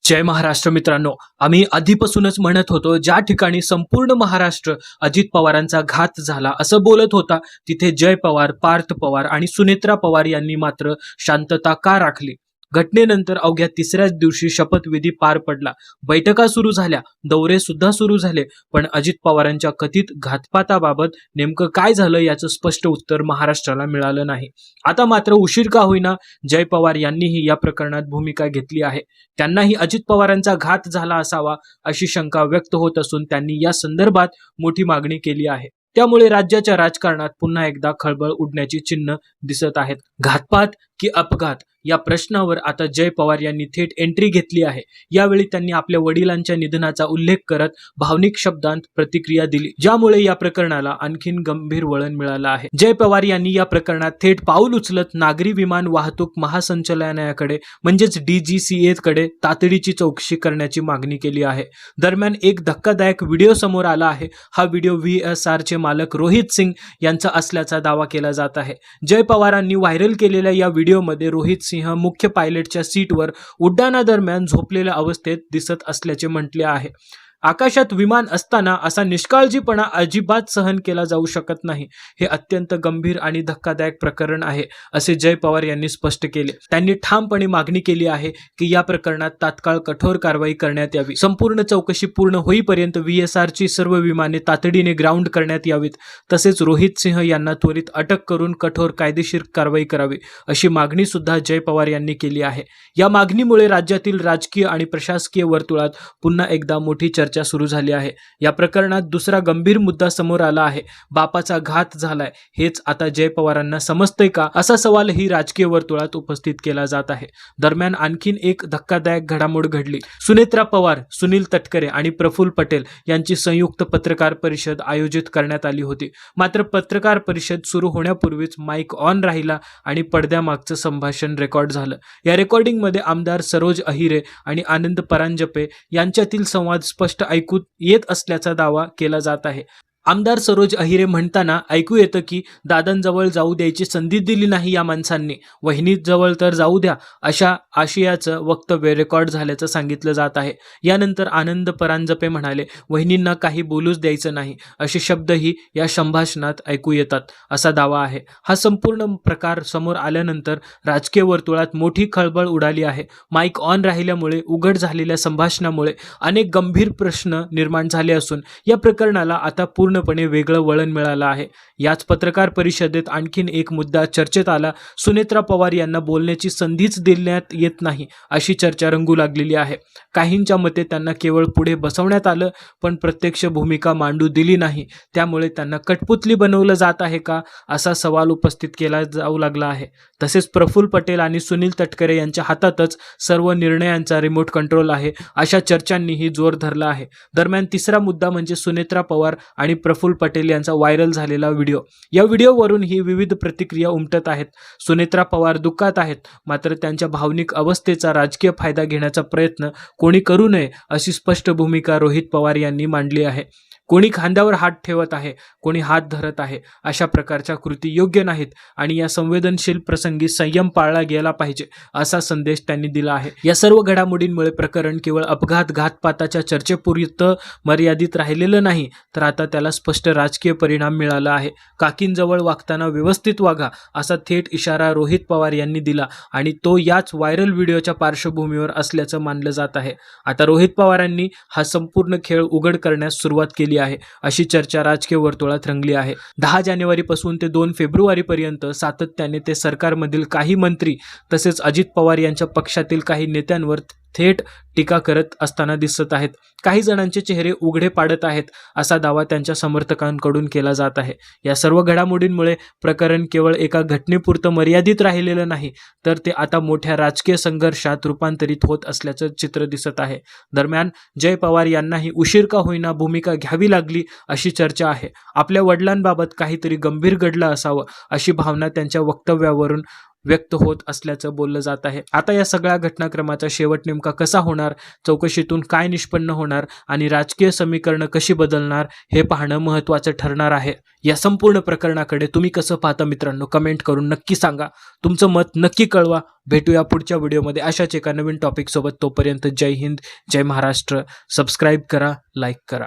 जय महाराष्ट्र मित्रांनो, आम्ही आधीपासूनच म्हणत होतो ज्या ठिकाणी संपूर्ण महाराष्ट्र अजित पवारांचा घात झाला असं बोलत होता, तिथे जय पवार, पार्थ पवार आणि सुनेत्रा पवार यांनी मात्र शांतता का राखली? घटनेनंतर अवघ्या तिसऱ्याच दिवशी शपथविधी पार पडला, बैठका सुरू झाल्या, दौरे सुद्धा सुरू झाले, पण अजित पवारांच्या कथित घातपाताबाबत नेमकं काय झालं याचं स्पष्ट उत्तर महाराष्ट्राला मिळालं नाही. आता मात्र उशीर का होईना जय पवार यांनीही या प्रकरणात भूमिका घेतली आहे. त्यांनाही अजित पवारांचा घात झाला असावा अशी शंका व्यक्त होत असून त्यांनी या संदर्भात मोठी मागणी केली आहे. त्यामुळे राज्याच्या राजकारणात पुन्हा एकदा खळबळ उडण्याची चिन्ह दिसत आहेत. घातपात की अपघात या प्रश्नावर आता जय पवार यांनी थेट एंट्री घेतली आहे. यावेळी त्यांनी आपल्या वडिलांच्या निधनाचा उल्लेख करत भावनिक शब्दांत प्रतिक्रिया दिली, ज्यामुळे या प्रकरणाला आणखीन गंभीर वळण मिळालं आहे. जय पवार यांनी या प्रकरणात थेट पाऊल उचलत नागरी विमान वाहतूक महासंचालनालयाकडे म्हणजेच DGCA कडे तातडीची चौकशी करण्याची मागणी केली आहे. दरम्यान एक धक्कादायक व्हिडिओ समोर आला आहे. हा व्हिडिओ VSR चे मालक रोहित सिंग यांचा असल्याचा दावा केला जात आहे. जय पवारांनी व्हायरल केलेल्या या व्हिडिओमध्ये रोहित सिंह मुख्य पायलटच्या सीटवर उड्डाणादरम्यान झोपलेल्या अवस्थेत दिसत असल्याचे म्हटले आहे. आकाशात विमान असताना असा निष्काळजीपणा अजिबात सहन केला जाऊ शकत नाही. हे अत्यंत गंभीर आणि धक्कादायक प्रकरण आहे असे जय पवार यांनी स्पष्ट केले. त्यांनी ठामपणे मागणी केली आहे की या प्रकरणात तात्काळ कठोर कारवाई करण्यात यावी. संपूर्ण चौकशी पूर्ण होईपर्यंत VSR ची सर्व विमाने तातडीने ग्राउंड करण्यात यावीत. तसेच रोहित सिंह यांना त्वरित अटक करून कठोर कायदेशीर कारवाई करावी अशी मागणी सुद्धा जय पवार यांनी केली आहे. या मागणीमुळे राज्यातील राजकीय आणि प्रशासकीय वर्तुळात पुन्हा एकदा मोठी चर्चा सुरू झाली आहे. या प्रकरणात दुसरा गंभीर मुद्दा समोर आला आहे. बापाचा घात झालाय हेच आता जय पवारांना समजतंय का, असा सवालही राजकीय वर्तुळात उपस्थित केला जात आहे. दरम्यान आणखीन एक धक्कादायक घडामोड घडली. सुनेत्रा पवार, सुनील तटकरे आणि प्रफुल्ल पटेल यांची संयुक्त पत्रकार परिषद आयोजित करण्यात आली होती. मात्र पत्रकार परिषद सुरू होण्यापूर्वीच माईक ऑन राहिला आणि पडद्यामागचं संभाषण रेकॉर्ड झालं. या रेकॉर्डिंगमध्ये आमदार सरोज अहिरे आणि आनंद परांजपे यांच्यातील संवाद स्पष्ट ऐकू येत असल्याचा दावा केला जात आहे. आमदार सरोज अहिरे म्हणताना ऐकू येतं की दादांजवळ जाऊ द्यायची संधी दिली नाही या माणसांनी, वहिनीजवळ तर जाऊ द्या, अशा आशयाचं वक्तव्य रेकॉर्ड झाल्याचं सांगितलं जात आहे. यानंतर आनंद परांजपे म्हणाले, वहिनींना काही बोलूच द्यायचं नाही, असे शब्दही या संभाषणात ऐकू येतात असा दावा आहे. हा संपूर्ण प्रकार समोर आल्यानंतर राजकीय वर्तुळात मोठी खळबळ उडाली आहे. माईक ऑन राहिल्यामुळे उघड झालेल्या संभाषणामुळे अनेक गंभीर प्रश्न निर्माण झाले असून या प्रकरणाला आता पूर्णपणे वेगळं वळण मिळालं आहे. याच पत्रकार परिषदेत आणखीन एक मुद्दा चर्चेत आला. सुनेत्रा पवार यांना बोलण्याची संधीच देण्यात येत नाही अशी चर्चा रंगू लागलेली आहे. काहींच्या मते त्यांना केवळ पुढे बसवण्यात आलं पण प्रत्यक्ष भूमिका मांडू दिली नाही, त्यामुळे त्यांना कठपुतली बनवलं जात आहे का, असा सवाल उपस्थित केला जाऊ लागला आहे. तसेच प्रफुल्ल पटेल आणि सुनील तटकरे यांच्या हातातच सर्व निर्णयांचा रिमोट कंट्रोल आहे अशा चर्चांनीही जोर धरला आहे. दरम्यान तिसरा मुद्दा म्हणजे सुनेत्रा पवार आणि प्रफुल्ल पटेल यांचा व्हायरल झालेला व्हिडिओ. या व्हिडिओवरून ही विविध प्रतिक्रिया उमटत आहेत. सुनेत्रा पवार दुःखात आहेत, मात्र त्यांच्या भावनिक अवस्थेचा राजकीय फायदा घेण्याचा प्रयत्न कोणी करू नये अशी स्पष्ट भूमिका रोहित पवार यांनी मांडली आहे. कोणी खांद्यावर हात ठेवत आहे, कोणी हात धरत आहे, अशा प्रकारच्या कृती योग्य नाहीत आणि या संवेदनशील प्रसंगी संयम पाळला गेला पाहिजे असा संदेश त्यांनी दिला आहे. या सर्व घडामोडींमुळे प्रकरण केवळ अपघात घातपाताच्या चर्चेपुरतं मर्यादित राहिलेलं नाही, तर आता त्याला स्पष्ट राजकीय परिणाम मिळाला आहे. काकींजवळ वागताना व्यवस्थित वागा असा थेट इशारा रोहित पवार यांनी दिला आणि तो याच व्हायरल व्हिडिओच्या पार्श्वभूमीवर असल्याचं मानलं जात आहे. आता रोहित पवारांनी हा संपूर्ण खेळ उघड करण्यास सुरुवात केली आहे अशी चर्चा राजकीय वर्तुळात रंगली आहे. 10 जानेवारीपासून ते 2 फेब्रुवारीपर्यंत सातत्याने ते सरकारमधील काही मंत्री तसेच अजित पवार यांच्या पक्षातील काही नेत्यांवर थेट टीका करत असताना दिसत आहेत. काही जणांचे चेहरे उघडे पाडत आहेत असा दावा त्यांच्या समर्थकांकडून केला जात आहे. या सर्व घडामोडींमुळे प्रकरण केवळ एका घटनेपुरतं मर्यादित राहिलेलं नाही, तर ते आता मोठ्या राजकीय संघर्षात रूपांतरित होत असल्याचं चित्र दिसत आहे. दरम्यान जय पवार यांनाही उशीर का होईना भूमिका घ्यावी लागली अशी चर्चा आहे. आपल्या वडिलांबाबत काहीतरी गंभीर घडलं असावं अशी भावना त्यांच्या वक्तव्यावरून व्यक्त होत असल्याचं बोललं जात आहे. आता या सगळ्या घटनाक्रमाचा शेवट नेमका कसा होणार, चौकशीतून काय निष्पन्न होणार आणि राजकीय समीकरणं कशी बदलणार हे पाहणं महत्त्वाचं ठरणार आहे. या संपूर्ण प्रकरणाकडे तुम्ही कसं पाहता मित्रांनो, कमेंट करून नक्की सांगा. तुमचं मत नक्की कळवा. भेटूया पुढच्या व्हिडिओमध्ये अशाच एका नवीन टॉपिक सोबत. तोपर्यंत जय हिंद, जय महाराष्ट्र. सबस्क्राईब करा, लाईक करा.